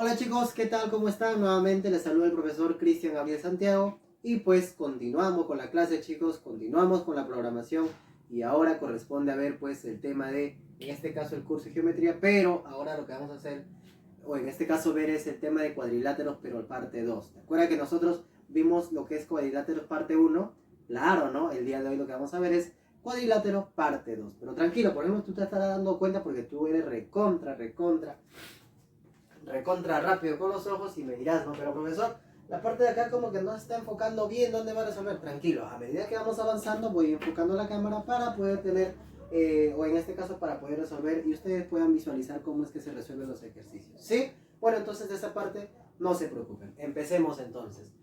Hola chicos, ¿qué tal? ¿Cómo están? Nuevamente les saluda el profesor Cristian Gabriel Santiago y pues continuamos con la clase, chicos, continuamos con la programación y ahora corresponde a ver pues el tema de, en este caso el curso de geometría, pero ahora lo que vamos a hacer, o en este caso ver, es el tema de cuadriláteros, pero parte 2. ¿Recuerda que nosotros vimos lo que es cuadriláteros parte 1? Claro, ¿no? El día de hoy lo que vamos a ver es cuadrilátero parte 2. Pero tranquilo, por ejemplo, tú te estás dando cuenta porque tú eres recontra rápido con los ojos y me dirás, ¿no? Pero profesor, la parte de acá como que no está enfocando bien dónde va a resolver. Tranquilo, a medida que vamos avanzando voy enfocando la cámara para poder tener, o en este caso para poder resolver y ustedes puedan visualizar cómo es que se resuelven los ejercicios, ¿sí? Bueno, entonces de esa parte no se preocupen. Empecemos entonces.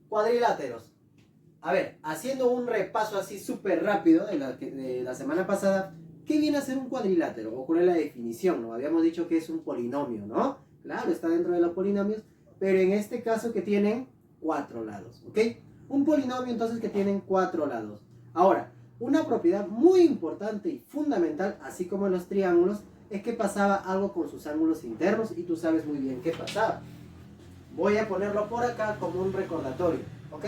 Cuadriláteros. A ver, haciendo un repaso así súper rápido de la semana pasada, ¿qué viene a ser un cuadrilátero? ¿O cuál es la definición? ¿No? Habíamos dicho que es un polinomio, ¿no? Claro, está dentro de los polinomios, pero en este caso que tienen 4 lados, ¿ok? Un polinomio entonces que tienen 4 lados. Ahora, una propiedad muy importante y fundamental, así como en los triángulos, es que pasaba algo con sus ángulos internos y tú sabes muy bien qué pasaba. Voy a ponerlo por acá como un recordatorio, ¿ok?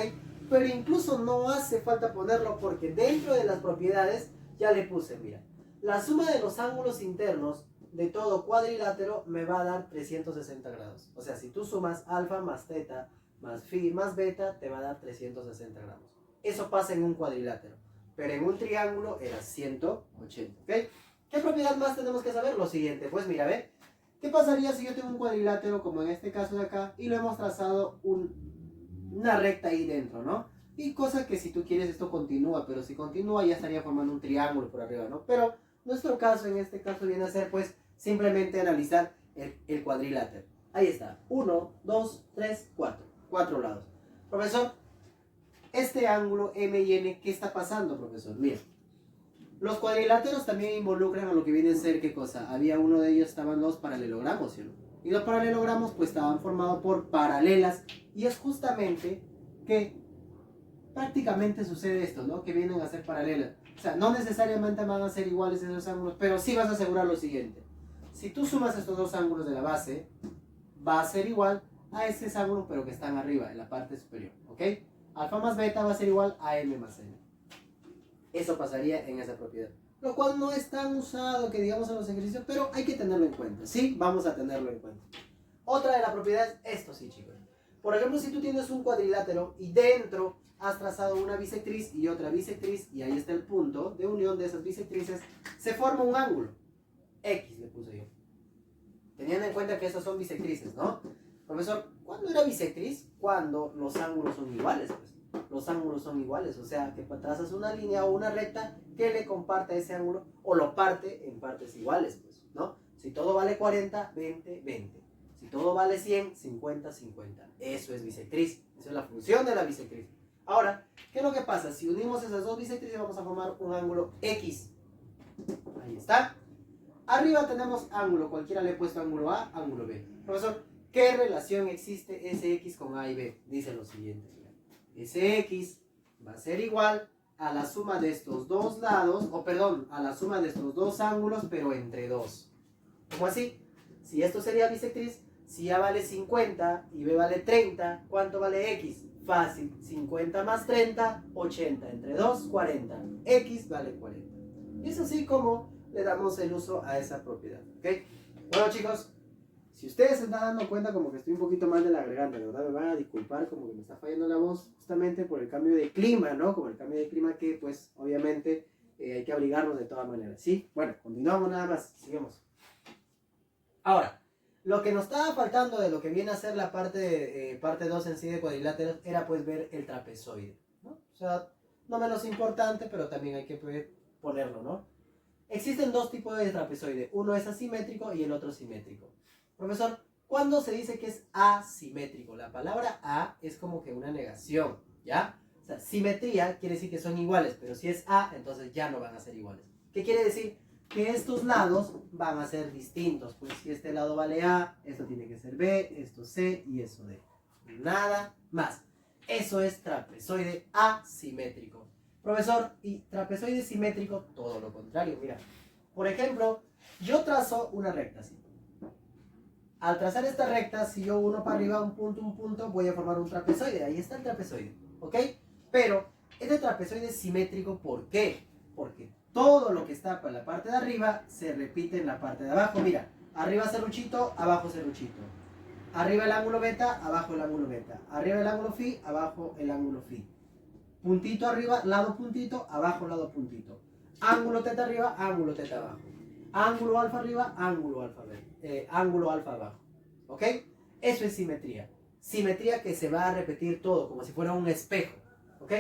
Pero incluso no hace falta ponerlo porque dentro de las propiedades ya le puse, mira, la suma de los ángulos internos de todo cuadrilátero me va a dar 360 grados. O sea, si tú sumas alfa más teta más phi más beta, te va a dar 360 grados. Eso pasa en un cuadrilátero. Pero en un triángulo era 180, ¿ok? ¿Qué propiedad más tenemos que saber? Lo siguiente, pues mira, ve. ¿Qué pasaría si yo tengo un cuadrilátero como en este caso de acá y lo hemos trazado una recta ahí dentro, ¿no? Y cosa que si tú quieres esto continúa, pero si continúa ya estaría formando un triángulo por arriba, ¿no? Pero nuestro caso, en este caso, viene a ser pues simplemente analizar el cuadrilátero. Ahí está, 1, 2, 3, 4, 4 lados. Profesor, este ángulo M y N, ¿qué está pasando, profesor? Mira, los cuadriláteros también involucran a lo que viene a ser, ¿qué cosa? Había uno de ellos, estaban los paralelogramos, ¿sí o no? Y los paralelogramos pues estaban formados por paralelas y es justamente que prácticamente sucede esto, ¿no? Que vienen a ser paralelas. O sea, no necesariamente van a ser iguales esos ángulos, pero sí vas a asegurar lo siguiente. Si tú sumas estos dos ángulos de la base, va a ser igual a estos ángulos, pero que están arriba, en la parte superior, ¿ok? Alfa más beta va a ser igual a M más N. Eso pasaría en esa propiedad. Lo cual no es tan usado que digamos en los ejercicios, pero hay que tenerlo en cuenta. Sí, vamos a tenerlo en cuenta. Otra de las propiedades, esto sí, chicos. Por ejemplo, si tú tienes un cuadrilátero y dentro has trazado una bisectriz y otra bisectriz, y ahí está el punto de unión de esas bisectrices, se forma un ángulo. X le puse yo. Teniendo en cuenta que esas son bisectrices, ¿no? Profesor, ¿cuándo era bisectriz? Cuando los ángulos son iguales, pues. Los ángulos son iguales, o sea, que trazas una línea o una recta que le comparte a ese ángulo o lo parte en partes iguales, pues, ¿no? Si todo vale 40, 20, 20. Si todo vale 100, 50, 50. Eso es bisectriz. Esa es la función de la bisectriz. Ahora, ¿qué es lo que pasa? Si unimos esas dos bisectrices vamos a formar un ángulo X. Ahí está. Arriba tenemos ángulo. Cualquiera le he puesto ángulo A, ángulo B. Profesor, ¿qué relación existe SX con A y B? Dice lo siguiente. SX va a ser igual a la suma de estos dos lados, o perdón, a la suma de estos dos ángulos, pero entre dos. ¿Cómo así? Si esto sería bisectriz, si A vale 50 y B vale 30, ¿cuánto vale X? Fácil, 50 más 30, 80, entre 2, 40. X vale 40. Y es así como le damos el uso a esa propiedad, ¿ok? Bueno, chicos, si ustedes se están dando cuenta como que estoy un poquito mal de la garganta, de verdad me van a disculpar, como que me está fallando la voz justamente por el cambio de clima, ¿no? Como el cambio de clima que pues obviamente hay que abrigarnos de todas maneras, ¿sí? Bueno, continuamos nada más, sigamos. Ahora, lo que nos estaba faltando de lo que viene a ser la parte 2 en sí de cuadriláteros era pues ver el trapezoide, ¿no? O sea, no menos importante, pero también hay que ponerlo, ¿no? Existen dos tipos de trapezoide, uno es asimétrico y el otro simétrico. Profesor, ¿cuándo se dice que es asimétrico? La palabra a es como que una negación, ¿ya? O sea, simetría quiere decir que son iguales, pero si es a, entonces ya no van a ser iguales. ¿Qué quiere decir? Que estos lados van a ser distintos. Pues si este lado vale A, esto tiene que ser B, esto C y eso D. Nada más. Eso es trapezoide asimétrico. Profesor, y trapezoide simétrico, todo lo contrario. Mira, por ejemplo, yo trazo una recta así. Al trazar esta recta, si yo uno para arriba, un punto, voy a formar un trapezoide. Ahí está el trapezoide, ¿ok? Pero este trapezoide es simétrico, ¿por qué? Porque todo lo que está para la parte de arriba se repite en la parte de abajo. Mira, arriba serruchito, abajo serruchito. Arriba el ángulo beta, abajo el ángulo beta. Arriba el ángulo phi, abajo el ángulo phi. Puntito arriba, lado puntito, abajo lado puntito. Ángulo teta arriba, ángulo teta abajo. Ángulo alfa arriba, ángulo alfa abajo. ¿Ok? Eso es simetría. Simetría que se va a repetir todo, como si fuera un espejo. ¿Ok?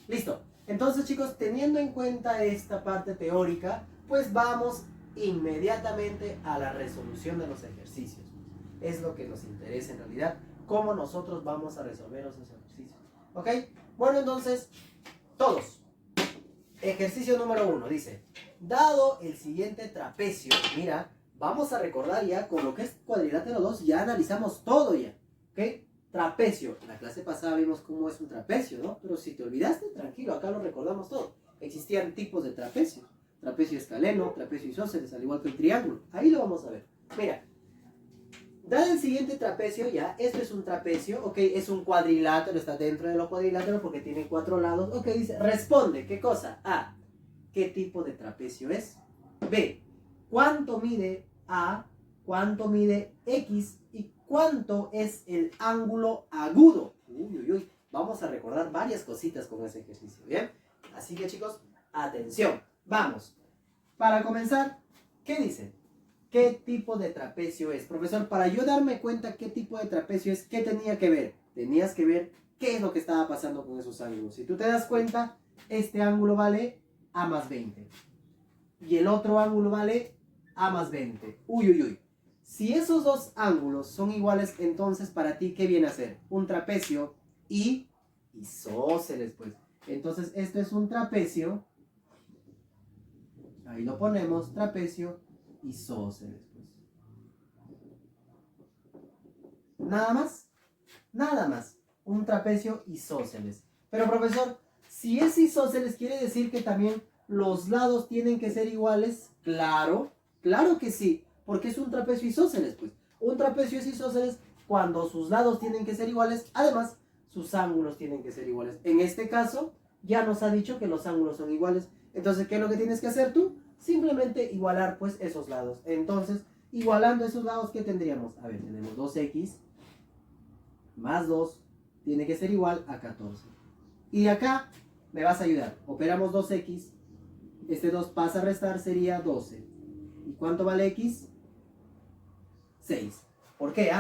Listo. Entonces, chicos, teniendo en cuenta esta parte teórica, pues vamos inmediatamente a la resolución de los ejercicios. Es lo que nos interesa en realidad, cómo nosotros vamos a resolver esos ejercicios. ¿Ok? Bueno, entonces, todos. Ejercicio número 1 dice, dado el siguiente trapecio, mira, vamos a recordar ya con lo que es cuadrilátero 2, ya analizamos todo ya, ¿ok? Trapecio, en la clase pasada vimos cómo es un trapecio, ¿no? Pero si te olvidaste, tranquilo, acá lo recordamos todo. Existían tipos de trapecio, trapecio escaleno, trapecio isósceles, al igual que el triángulo, ahí lo vamos a ver. Mira, dado el siguiente trapecio, ya, esto es un trapecio, ok, es un cuadrilátero, está dentro de los cuadriláteros porque tiene 4 lados, ok, dice, responde, ¿qué cosa? A, ¿qué tipo de trapecio es? B, ¿cuánto mide A? ¿Cuánto mide X? ¿Y cuánto es el ángulo agudo? Uy, uy, uy, vamos a recordar varias cositas con ese ejercicio, ¿bien? Así que chicos, atención, vamos. Para comenzar, ¿qué dice? ¿Qué tipo de trapecio es? Profesor, para yo darme cuenta qué tipo de trapecio es, ¿qué tenía que ver? Tenías que ver qué es lo que estaba pasando con esos ángulos. Si tú te das cuenta, este ángulo vale A más 20. Y el otro ángulo vale A más 20. Uy, uy, uy. Si esos dos ángulos son iguales, entonces para ti, ¿qué viene a ser? Un trapecio y isósceles, pues. Entonces, esto es un trapecio. Ahí lo ponemos, trapecio isósceles, pues. Nada más, nada más. Un trapecio isósceles. Pero profesor, si es isósceles, ¿quiere decir que también los lados tienen que ser iguales? Claro, claro que sí, porque es un trapecio isósceles, pues. Un trapecio es isósceles cuando sus lados tienen que ser iguales, además, sus ángulos tienen que ser iguales. En este caso, ya nos ha dicho que los ángulos son iguales. Entonces, ¿qué es lo que tienes que hacer tú? Simplemente igualar, pues, esos lados. Entonces, igualando esos lados, ¿qué tendríamos? A ver, tenemos 2x más 2 tiene que ser igual a 14. Y de acá me vas a ayudar. Operamos 2x. Este 2 pasa a restar, sería 12. ¿Y cuánto vale x? 6. ¿Por qué?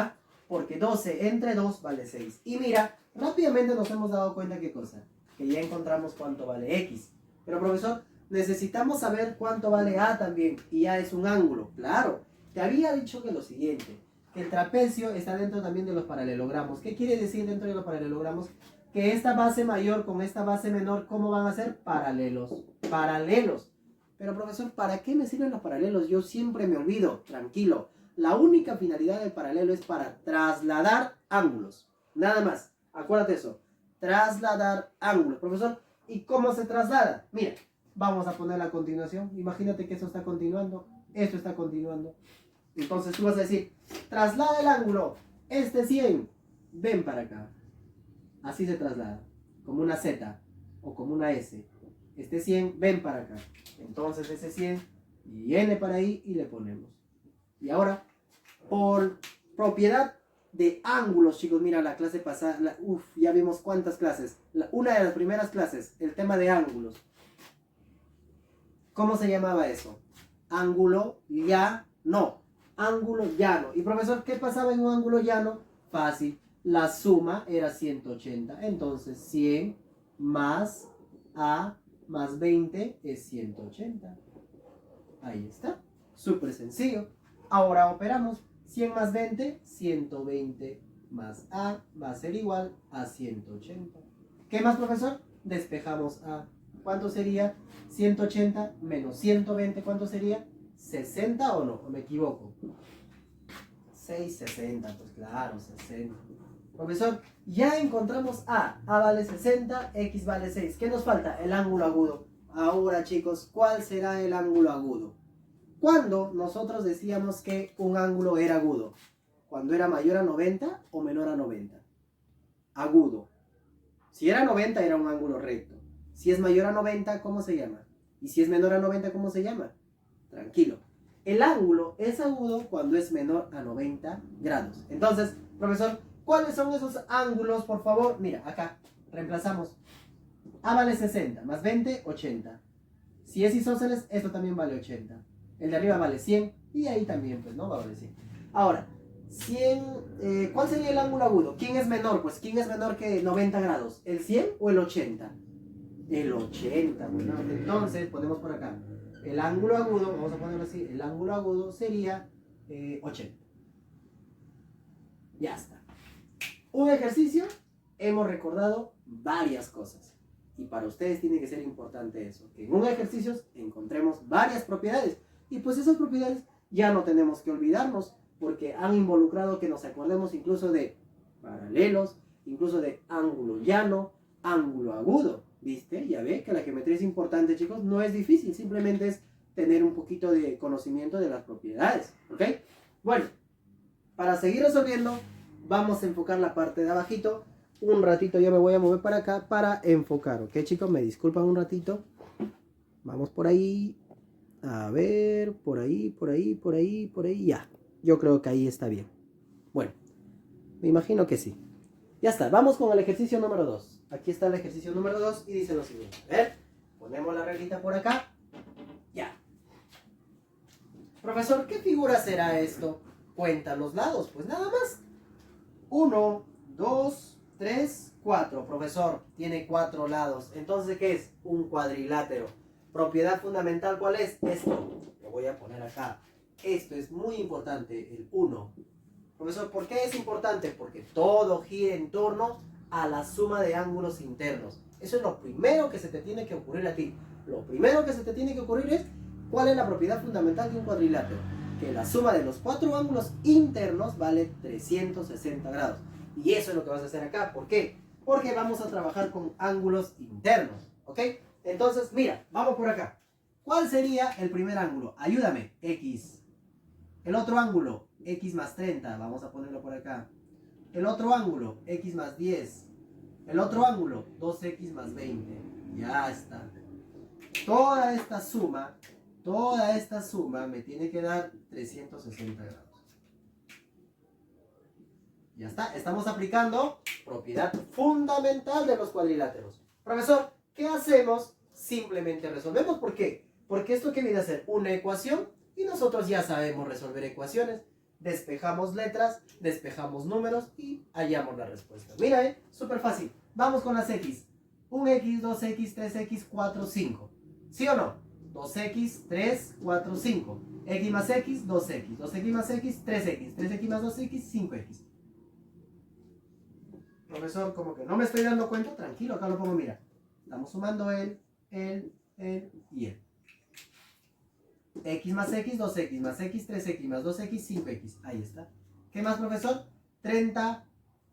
Porque 12 entre 2 vale 6. Y mira, rápidamente nos hemos dado cuenta ¿qué cosa? Que ya encontramos cuánto vale x. Pero profesor, necesitamos saber cuánto vale a también. Y a es un ángulo. Claro, te había dicho que lo siguiente, que el trapecio está dentro también de los paralelogramos. ¿Qué quiere decir dentro de los paralelogramos? Que esta base mayor con esta base menor, ¿cómo van a ser? Paralelos. Paralelos. Pero profesor, ¿para qué me sirven los paralelos? Yo siempre me olvido. Tranquilo. La única finalidad del paralelo es para trasladar ángulos. Nada más. Acuérdate eso. Trasladar ángulos. Profesor, ¿y cómo se traslada? Mira, vamos a poner la continuación. Imagínate que esto está continuando. Esto está continuando. Entonces tú vas a decir, traslada el ángulo. Este 100, ven para acá. Así se traslada. Como una Z o como una S. Este 100, ven para acá. Entonces ese 100 viene para ahí y le ponemos. Y ahora, por propiedad de ángulos, chicos, mira la clase pasada, ya vimos cuántas clases. Una de las primeras clases, el tema de ángulos. ¿Cómo se llamaba eso? Ángulo llano. Ángulo llano. Y profesor, ¿qué pasaba en un ángulo llano? Fácil. La suma era 180. Entonces 100 más A más 20 es 180. Ahí está. Súper sencillo. Ahora operamos. 100 más 20, 120 más A va a ser igual a 180. ¿Qué más, profesor? Despejamos A. ¿Cuánto sería? 180 menos 120, ¿cuánto sería? 60 o no, o me equivoco. 660, pues claro, 60. Profesor, ya encontramos A. A vale 60, X vale 6. ¿Qué nos falta? El ángulo agudo. Ahora, chicos, ¿cuál será el ángulo agudo? Cuando nosotros decíamos que un ángulo era agudo. cuando era mayor a 90 o menor a 90. Agudo. Si era 90 era un ángulo recto. Si es mayor a 90, ¿cómo se llama? Y si es menor a 90, ¿cómo se llama? Tranquilo. El ángulo es agudo cuando es menor a 90 grados. Entonces, profesor, ¿cuáles son esos ángulos, por favor? Mira, acá, reemplazamos. A vale 60, más 20, 80. Si es isósceles, esto también vale 80. El de arriba vale 100, y ahí también, pues, ¿no? Va a valer 100. Ahora, 100, ¿cuál sería el ángulo agudo? ¿Quién es menor? Pues, ¿quién es menor que 90 grados? ¿El 100 o el 80? El 80, bueno, entonces ponemos por acá. El ángulo agudo, vamos a ponerlo así, el ángulo agudo sería 80. Ya está. Un ejercicio, hemos recordado varias cosas. Y para ustedes tiene que ser importante eso, que en un ejercicio encontremos varias propiedades. Y pues esas propiedades ya no tenemos que olvidarnos, porque han involucrado que nos acordemos incluso de paralelos, incluso de ángulo llano, ángulo agudo. ¿Viste? Ya ve que la geometría es importante, chicos. No es difícil, simplemente es tener un poquito de conocimiento de las propiedades. ¿Ok? Bueno, para seguir resolviendo, vamos a enfocar la parte de abajito. Un ratito yo me voy a mover para acá para enfocar. ¿Ok, chicos? Me disculpan un ratito. Vamos por ahí. A ver, por ahí, por ahí, por ahí, por ahí. Ya. Yo creo que ahí está bien. Bueno, me imagino que sí. Ya está, vamos con el ejercicio número 2. Aquí está el ejercicio número 2 y dice lo siguiente. A ver, ponemos la reglita por acá. Ya. Profesor, ¿qué figura será esto? Cuenta los lados, pues nada más. 1, 2, 3, 4. Profesor, tiene 4 lados. Entonces, ¿qué es? Un cuadrilátero. Propiedad fundamental, ¿cuál es? Esto. Lo voy a poner acá. Esto es muy importante, el 1. Profesor, ¿por qué es importante? Porque todo gira en torno a la suma de ángulos internos. Eso es lo primero que se te tiene que ocurrir a ti. Lo primero que se te tiene que ocurrir es ¿cuál es la propiedad fundamental de un cuadrilátero? Que la suma de los 4 ángulos internos vale 360 grados. Y eso es lo que vas a hacer acá. ¿Por qué? Porque vamos a trabajar con ángulos internos. ¿Ok? Entonces, mira, vamos por acá. ¿Cuál sería el primer ángulo? Ayúdame. X. El otro ángulo, X más 30. Vamos a ponerlo por acá. El otro ángulo, X más 10. El otro ángulo, 2X más 20. Ya está. Toda esta suma me tiene que dar 360 grados. Ya está. Estamos aplicando propiedad fundamental de los cuadriláteros. Profesor, ¿qué hacemos? Simplemente resolvemos. ¿Por qué? Porque esto que viene a ser una ecuación y nosotros ya sabemos resolver ecuaciones. Despejamos letras, despejamos números y hallamos la respuesta. Mira, súper fácil. Vamos con las X. 1X, 2X, 3X, 4, 5. ¿Sí o no? 2X, 3, 4, 5. X más X, 2X. 2X más X, 3X. 3X más 2X, 5X. Profesor, como que no me estoy dando cuenta. Tranquilo, acá lo pongo, mira. Estamos sumando él y él. X más X, 2X más X, 3X más 2X, 5X. Ahí está. ¿Qué más, profesor? 30.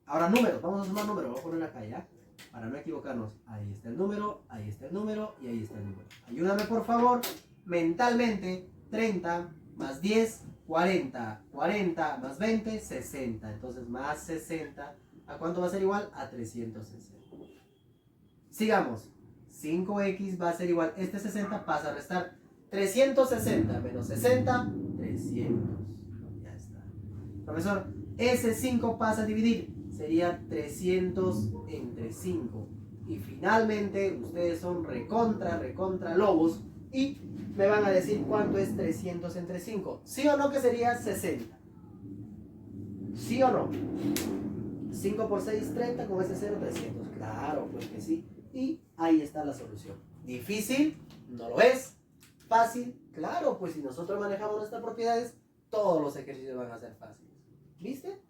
Ahora números. Vamos a sumar números. Voy a poner acá ya. Para no equivocarnos. Ahí está el número, ahí está el número y ahí está el número. Ayúdame, por favor. Mentalmente. 30 más 10, 40. 40 más 20, 60. Entonces, más 60. ¿A cuánto va a ser igual? A 360. Sigamos. 5X va a ser igual. Este 60 pasa a restar. 360 menos 60, 300. Ya está. Profesor, ese 5 pasa a dividir. Sería 300 entre 5. Y finalmente, ustedes son recontra lobos. Y me van a decir cuánto es 300 entre 5. ¿Sí o no que sería 60? ¿Sí o no? 5 por 6, 30. Con ese 0, 300. Claro, pues que sí. Y ahí está la solución. ¿Difícil? No lo es. ¿Fácil? Claro, pues si nosotros manejamos nuestras propiedades, todos los ejercicios van a ser fáciles. ¿Viste?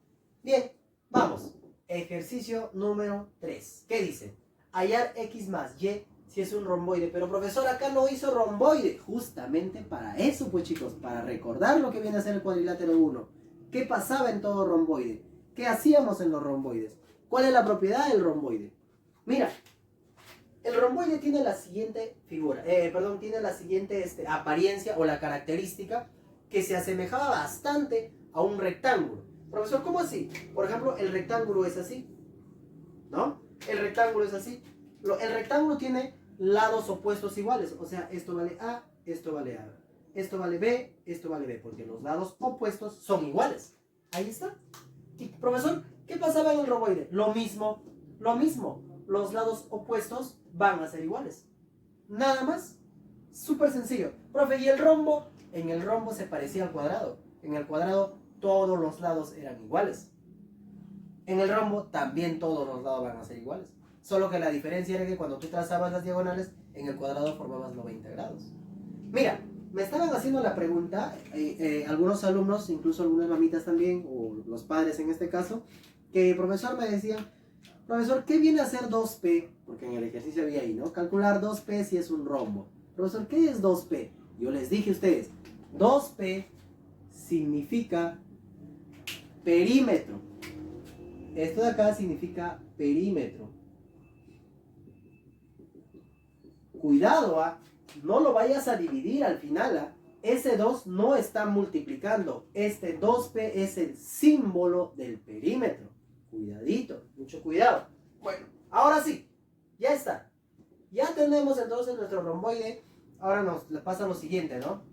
Bien, vamos. Ejercicio número 3. ¿Qué dice? Hallar X más Y si es un romboide. Pero profesor, acá no hizo romboide. Justamente para eso, pues chicos, para recordar lo que viene a ser el cuadrilátero 1. ¿Qué pasaba en todo romboide? ¿Qué hacíamos en los romboides? ¿Cuál es la propiedad del romboide? Mira, el romboide tiene la siguiente figura, tiene la siguiente apariencia o la característica que se asemejaba bastante a un rectángulo. Profesor, ¿cómo así? Por ejemplo, el rectángulo es así, ¿no? El rectángulo es así. El rectángulo tiene lados opuestos iguales. O sea, esto vale A, esto vale A. Esto vale B, esto vale B. Porque los lados opuestos son iguales. Ahí está. Y, profesor, ¿qué pasaba en el romboide? Lo mismo, lo mismo. Los lados opuestos van a ser iguales. Nada más. Súper sencillo. Profe, ¿y el rombo? En el rombo se parecía al cuadrado. En el cuadrado todos los lados eran iguales. En el rombo también todos los lados van a ser iguales. Solo que la diferencia era que cuando tú trazabas las diagonales, en el cuadrado formabas 90 grados. Mira, me estaban haciendo la pregunta, algunos alumnos, incluso algunas mamitas también, o los padres en este caso, que el profesor me decía, profesor, ¿qué viene a ser 2P? Porque en el ejercicio había ahí, ¿no? Calcular 2P si es un rombo. Profesor, ¿qué es 2P? Yo les dije a ustedes, 2P significa perímetro. Esto de acá significa perímetro. Cuidado, no lo vayas a dividir al final. Ese 2 no está multiplicando. Este 2P es el símbolo del perímetro. Cuidadito, mucho cuidado. Bueno, ahora sí, ya está. Ya tenemos entonces nuestro romboide. Ahora nos pasa lo siguiente, ¿no?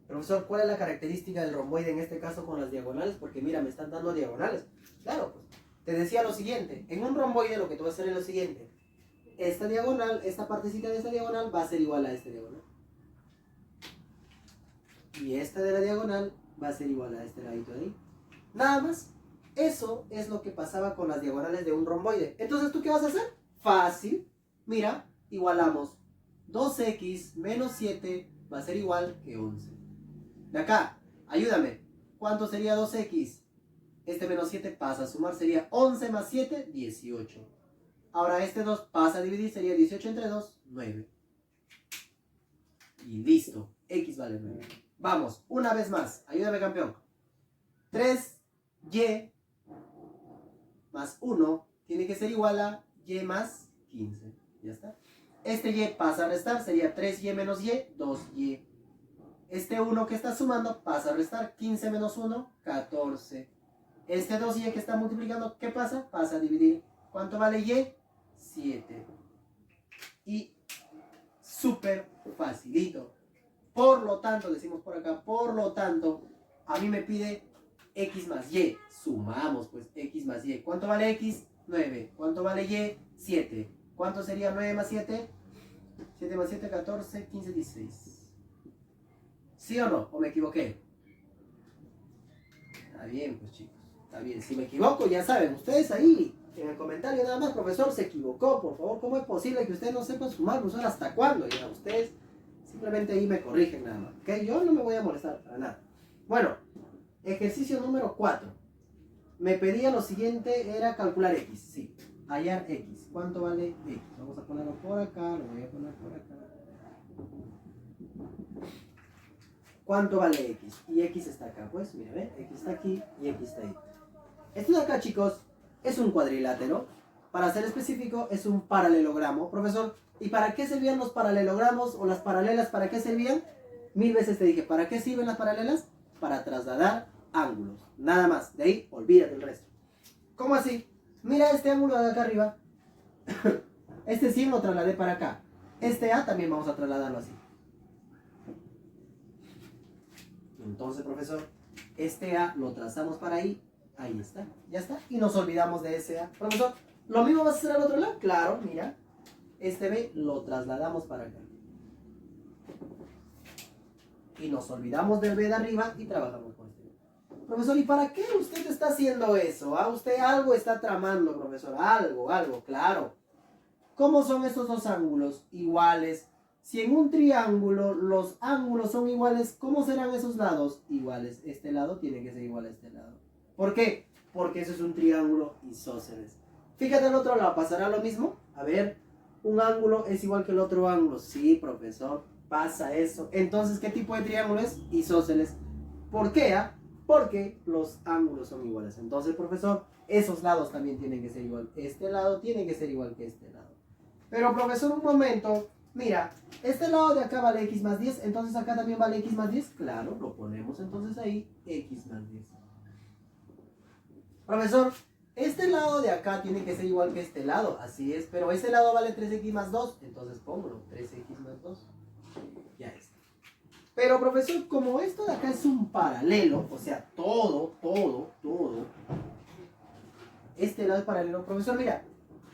Profesor, ¿cuál es la característica del romboide en este caso con las diagonales? Porque mira, me están dando diagonales. Claro, pues, te decía lo siguiente. En un romboide lo que tú vas a hacer es lo siguiente. Esta diagonal, esta partecita de esta diagonal va a ser igual a esta diagonal. Y esta de la diagonal va a ser igual a este ladito de ahí. Nada más. Eso es lo que pasaba con las diagonales de un romboide. Entonces, ¿tú qué vas a hacer? Fácil. Mira, igualamos 2x menos 7 va a ser igual que 11. De acá, ayúdame. ¿Cuánto sería 2x? Este menos 7 pasa a sumar, sería 11 más 7, 18. Ahora este 2 pasa a dividir, sería 18 entre 2, 9. Y listo, x vale 9. Vamos, una vez más, ayúdame campeón. 3y más 1 tiene que ser igual a y más 15. Ya está. Este y pasa a restar, sería 3y menos y, 2y. Este 1 que está sumando pasa a restar, 15 menos 1, 14. Este 2y que está multiplicando, ¿qué pasa? Pasa a dividir. ¿Cuánto vale y? 7. Y súper facilito. Por lo tanto, decimos por acá, por lo tanto, a mí me pide x más y. Sumamos pues x más y. ¿Cuánto vale x? 9. ¿Cuánto vale y? 7. ¿Cuánto sería 9 más 7? 7 más 7, 14, 15, 16. ¿Sí o no? ¿O me equivoqué? Está bien, pues chicos. Está bien. Si me equivoco, ya saben, ustedes ahí en el comentario nada más, profesor, se equivocó, por favor. ¿Cómo es posible que ustedes no sepan sumar, profesor? ¿Hasta cuándo? Ya, ustedes simplemente ahí me corrigen nada más. ¿Ok? Yo no me voy a molestar para nada. Bueno, ejercicio número 4. Me pedía lo siguiente, era calcular x. Sí, hallar x. ¿Cuánto vale x? Vamos a ponerlo por acá, lo voy a poner por acá. ¿Cuánto vale x? Y x está acá, pues, mira, ¿ven? X está aquí y x está ahí. Esto de acá, chicos, es un cuadrilátero. Para ser específico, es un paralelogramo. Profesor, ¿y para qué servían los paralelogramos o las paralelas? ¿Para qué servían? 1000 veces te dije, ¿para qué sirven las paralelas? Para trasladar ángulos. Nada más. De ahí, olvídate el resto. ¿Cómo así? Mira este ángulo de acá arriba. Este 100 lo trasladé para acá. Este A también vamos a trasladarlo así. Entonces, profesor, este A lo trazamos para ahí. Ahí está, ya está. Y nos olvidamos de ese A. Profesor, ¿lo mismo vas a hacer al otro lado? Claro, mira. Este B lo trasladamos para acá. Y nos olvidamos del B de arriba y trabajamos con este B. Profesor, ¿y para qué usted está haciendo eso? ¿Ah? Usted algo está tramando, profesor. Algo, claro. ¿Cómo son estos dos ángulos? Iguales. Si en un triángulo los ángulos son iguales, ¿cómo serán esos lados? Iguales. Este lado tiene que ser igual a este lado. ¿Por qué? Porque eso es un triángulo isósceles. Fíjate al otro lado, ¿pasará lo mismo? A ver, un ángulo es igual que el otro ángulo. Sí, profesor, pasa eso. Entonces, ¿qué tipo de triángulo es? Isósceles. ¿Por qué? Porque los ángulos son iguales. Entonces, profesor, esos lados también tienen que ser igual. Este lado tiene que ser igual que este lado. Pero, profesor, un momento. Mira, este lado de acá vale x más 10. Entonces, acá también vale x más 10. Claro, lo ponemos entonces ahí, x más 10. Profesor, este lado de acá tiene que ser igual que este lado, así es, pero este lado vale 3x más 2, entonces póngalo, 3x más 2, ya está. Pero profesor, como esto de acá es un paralelo, o sea, todo, este lado es paralelo, profesor, mira,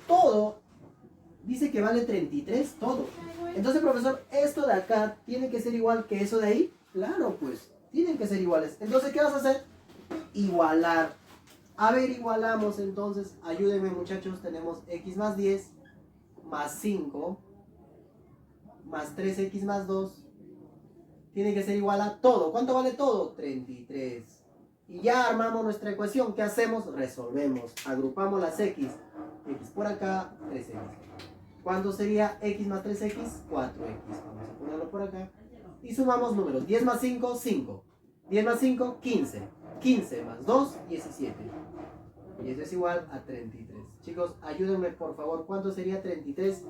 todo dice que vale 33, todo. Entonces, profesor, esto de acá tiene que ser igual que eso de ahí, claro, pues, tienen que ser iguales. Entonces, ¿qué vas a hacer? Igualar. A ver, igualamos entonces, ayúdenme muchachos, tenemos x más 10 más 5 más 3x más 2 tiene que ser igual a todo. ¿Cuánto vale todo? 33. Y ya armamos nuestra ecuación. ¿Qué hacemos? Resolvemos. Agrupamos las x. X por acá, 3x. ¿Cuánto sería x más 3x? 4x. Vamos a ponerlo por acá. Y sumamos números. 10 más 5, 5. 10 más 5, 15. 15 más 2, 17. Y eso es igual a 33. Chicos, ayúdenme por favor. ¿Cuánto sería 33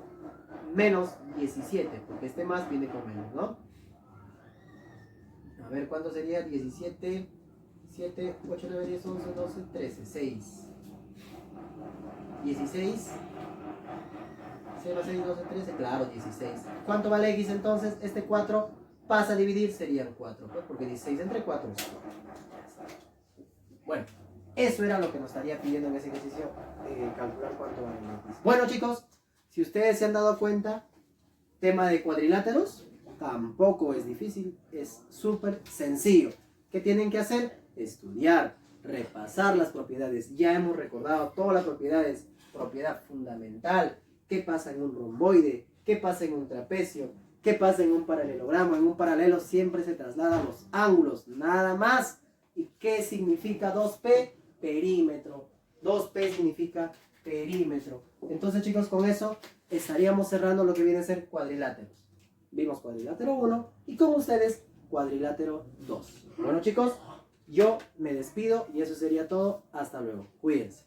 menos 17? Porque este más viene con menos, ¿no? A ver, ¿cuánto sería? 17, 7, 8, 9, 10, 11, 12, 13, 6. 16. 0, 6, 12, 13. Claro, 16. ¿Cuánto vale x entonces? Este 4 pasa a dividir, serían 4. Pues porque 16 entre 4 es 4. Bueno, eso era lo que nos estaría pidiendo en ese ejercicio. Calcular cuánto vale x. Bueno, chicos, si ustedes se han dado cuenta, tema de cuadriláteros tampoco es difícil, es súper sencillo. ¿Qué tienen que hacer? Estudiar, repasar las propiedades. Ya hemos recordado todas las propiedades. Propiedad fundamental, qué pasa en un romboide, qué pasa en un trapecio, qué pasa en un paralelogramo. En un paralelo siempre se trasladan los ángulos, nada más. ¿Y qué significa 2P? Perímetro. 2P significa perímetro. Entonces, chicos, con eso estaríamos cerrando lo que viene a ser cuadriláteros. Vimos cuadrilátero 1 y con ustedes cuadrilátero 2. Bueno, chicos, yo me despido y eso sería todo. Hasta luego. Cuídense.